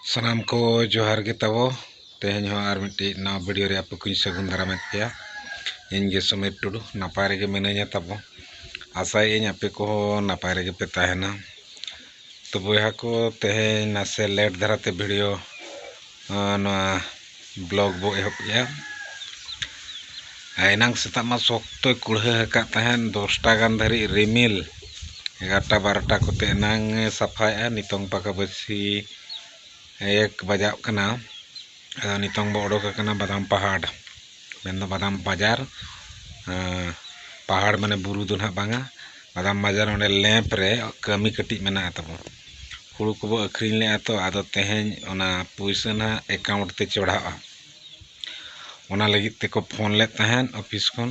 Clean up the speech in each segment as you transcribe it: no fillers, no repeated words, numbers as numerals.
सानाम को जोहार के तबो तेहन हो आर मिट्टी ना वीडियो रे आप कुछ सगुन धरा में किया इनके समय टुडू नापाय रे मेने냐 तबो आशा इन आपे को नापाय रे पे ताहेना तो बोया को तेहन नासे लेट धराते वीडियो ना ब्लॉग बो एहब गया आइनांग सेता मा सोक्तो कुड़हे हका तहन 10टा गान धरी रिमिल 11टा 12टा कोते नांग सफाया नितोंग पाका बसी 1 बजा कना नितोंग बो ओडोक कना बादाम पहाड़ मेन बादाम बाजार पहाड़ माने बुरु दो ना बांगा बादाम बाजार ओंडे लैंप रे कमी कटिज मेना तबो हुड़ू को बो अखरिन ले तो आदो तेहेन ओना पुइसा ना अकाउंट ते चढ़ावा ओना लगी ते को फोन ले तहन ऑफिस कोन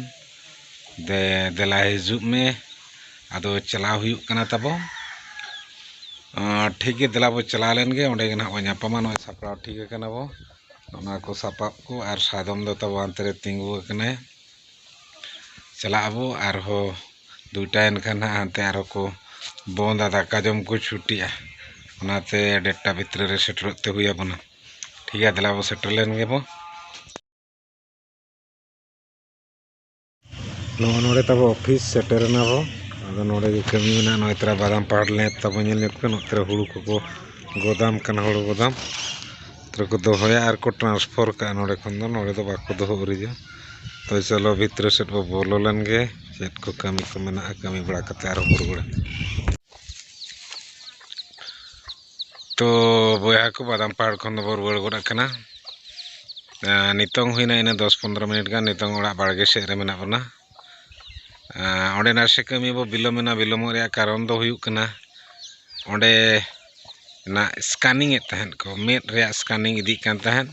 देला हिजुब में आदो चलाव हुयुक कना तबो ठीक है दिला बो चला लेन गे ओंडे ना ओ냐पामा नो सापड़ा ठीक है कना बो ओना को सापाप को आर सादम दो तबो अंतरे तिंगु कने चला अबो आर हो दुटा एनखान हांते आरो को बोंदा दाका जम को छुटिया ओनाते 1.5टा भितर रे सेटरते हुया बना ठीक है दिला बो सेटर लेन गे बो नोडे तबो ऑफिस सेटर ना बो आदो नोडे के कमी ना नोतरा बादाम पहाड़ ले तबो नेल नेत को नोतरा हुड़ू को गोदाम कना हुड़ू गोदाम तर को दोहया आर को ट्रांसफर का नोडे खन दो नोडे दो बाको दोह उरिजा तो चलो भीतर सेट बो बोलो लन गे सेट को कमी को मेना कमी बड़ा कते आर बुरगुड़ तो बोया को बादाम पहाड़ खन दो रुवाड़ गोड़ा कना नितोंग हुइना इन 10-15 मिनट गान नितोंग ओड़ा बाड़गे से रे मेना बना ओंडे नासे कमी बो बिलोमेना बिलोमो रे कारण दो हुयुक कना ओंडे ना स्कैनिंग ए तहन को मेट रे स्कैनिंग इदी कान तहन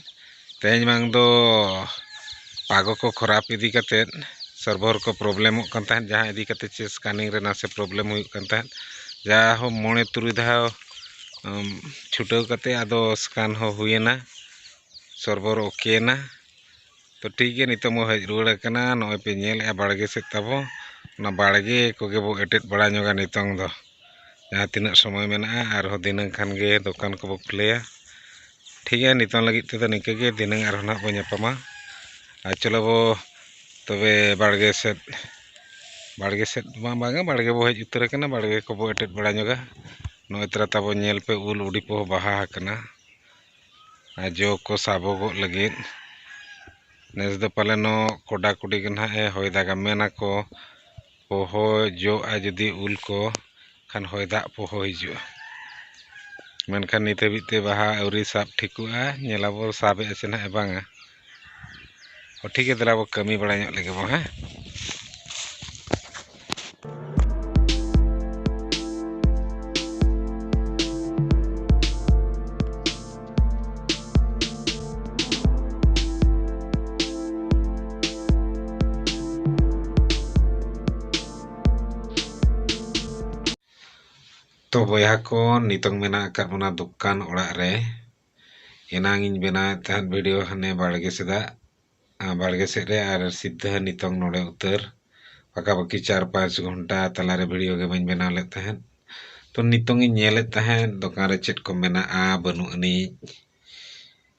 तेज मांग दो पागो को खराब इदी कते सर्वर को प्रॉब्लम हो कन तहन जहां इदी कते चे स्कैनिंग रे नासे प्रॉब्लम हुयुक कन तहन जा हो मोणे तुरुई धा छुटाव कते आदो स्कैन हो हुयना सर्वर ओके ना तो ठीक है नितो मो हज रुवाड़ कना नय पे नेल ए बाड़गे से तबो ना बाड़गे कोगे बो एटेट बड़ा नोगा नितोंग दो जहाँ तीना समय मेना आर हो दिनंग खान गे दुकान को बो खुलेया ठीक है नितोंग लगी ते निके गे दिनंग आर ना बो ᱧᱟᱯᱟᱢᱟ आ चलो बो तबे बाड़गे सेट बांगा बाड़गे बो हज उतर कना बाड़गे को बो एटेट बड़ा नोगा नय तरा तबो नेल पे उल उडी पो बाहा कना आ जो को साबो गो लगी नेस दो पाले नो कोडा कुडी गना ए होय दागा मेना को पोहो जो आ जदी उल को खान होय दा पोहो हिजुआ मेनखान नित हबिते बाहा औरी साब ठिकुआ नेलाबो साबे असेना ए बांगा ओ ठीक है दला बो कमी बड़ा ᱧᱚᱜ लेगे बो हैं तो बोया को नितोंग मेना कर बना दुकान ओड़ा रे एनांग इन बेना तहन वीडियो हने बाड़गे से रे आर सीधा नितोंग नोडे उतर पका बकी 4-5 घंटा तला रे वीडियो के बन बना ले तहन तो नितोंग इन नेले तहन दुकान रे चेट को मेना आ बनु अनि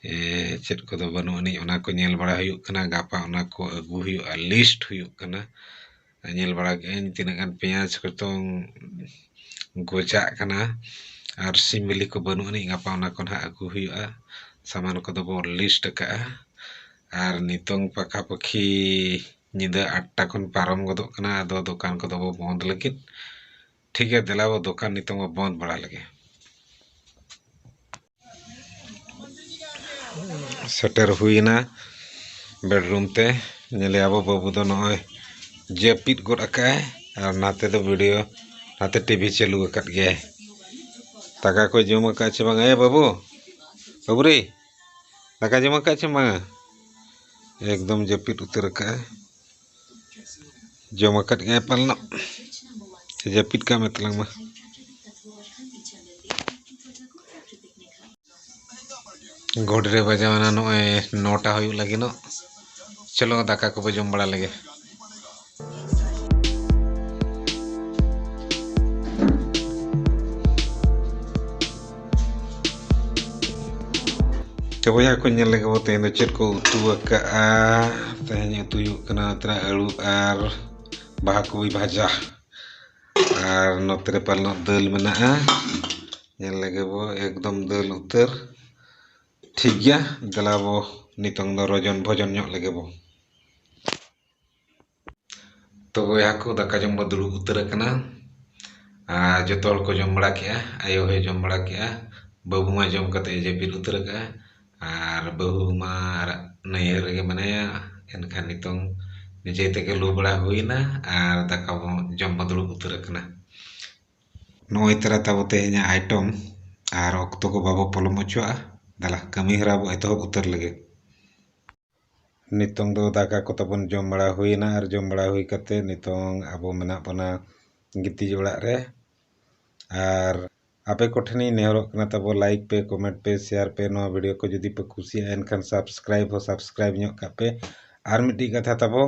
चेट को दो बनु अनि ओना को नेल बड़ा हुयुक कना गापा ओना को अगु हुयुक लिस्ट हुयुक कना नेल बड़ा के तिना गान पेंयाज को तो गोजा कना आर सिमली को बनु अनि गापा ओना को ना अगु हुयुआ सामान को दो बो लिस्ट का आर नितोंग पका पखी निदा 8टा खन पारम गदो कना आदो दुकान को दो बो बंद लगित ठीक है दिला वो दुकान नितोंग बो बंद बड़ा लगे सेटर हुईना बेडरूम ते नेले आबो बाबू दो नय जेपिट गोड अकाय आर नाते दो वीडियो नाते टीवी चालू अकत गे ताका को जम अका छ बांगा ए बाबू रे ताका जम अका छ बांगा एकदम जेपिट उतर का जम अकत गे पलनो जेपिट का मतलंग मा गोडरे बजावना नय 9टा हुयु लगी नो चलो दाका को जम बड़ा लगे तो बया को ñel lege bo तेहें चेद को उतु अकाआ तेहें उतु हुयुग कना तरा आलू आर बाहा कोबी भाजा आर नोतरे पालनो दाल मेनाआ ñel lege bo एकदम दाल उतर ठीक गया दला बो नितोंग दो रजन भोजन ñok lege bo तो बया को दाका जम बो दुड़ुब उतर कना जतो हड़ को जम बड़ा केआ आयो हे जम बड़ा केआ बाबू मा जम कते जेपिर उतर का आर बहु मा नैयर रेगे मनाया एनखान नितोंग निजे तेगे लू बड़ा हुईना आर दाका बो जम बो दुड़ुब उतर कना नोय तरा ताबो तेहें आइटम आर ऑक्तो को बाबो पलम अचुआ दला कमी हरा बो एतहब उतर लगे नितोंग दो दाका को तबन जम बड़ा हुईना आर जम बड़ा हुई कते नितोंग आबो मेना बना गिती जोड़ा रे आर आपे कोठनी नेहरोग कना तबो लाइक पे कमेंट पे शेयर पे नो वीडियो को जुदी पे खुशी एनखान सब्सक्राइब ñok का पे आर मिट्टी कथा तबो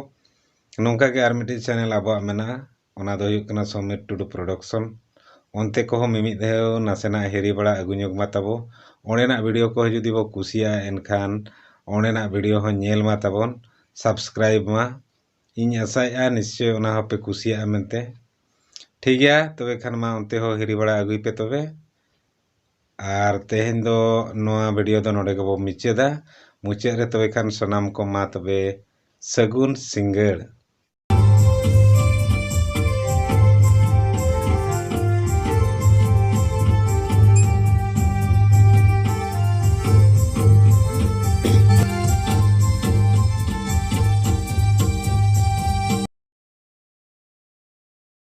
नोंका के आर मिट्टी चैनल आबो मेना ओना दो हुयुग कना समीर टुडू प्रोडक्शन ओनते को मिमिद देव नासेना हेरी बड़ा अगु ñok मा तबो ओनेना वीडियो को जुदी बो खुशिया एनखान ओनेना वीडियो हो ñel मा तबोन सब्सक्राइब मा इन आशाया निश्चय ओना पे खुशिया मेनते ठीक गया तबे खान मा ओनते हो हेरी बड़ा अगुई पे तबे आर तेहें दो नोआ वीडियो दो नोडे गबो मुचादा मुचाद रे तबे खान सनाम को मा तबे सगुन सिंगड़।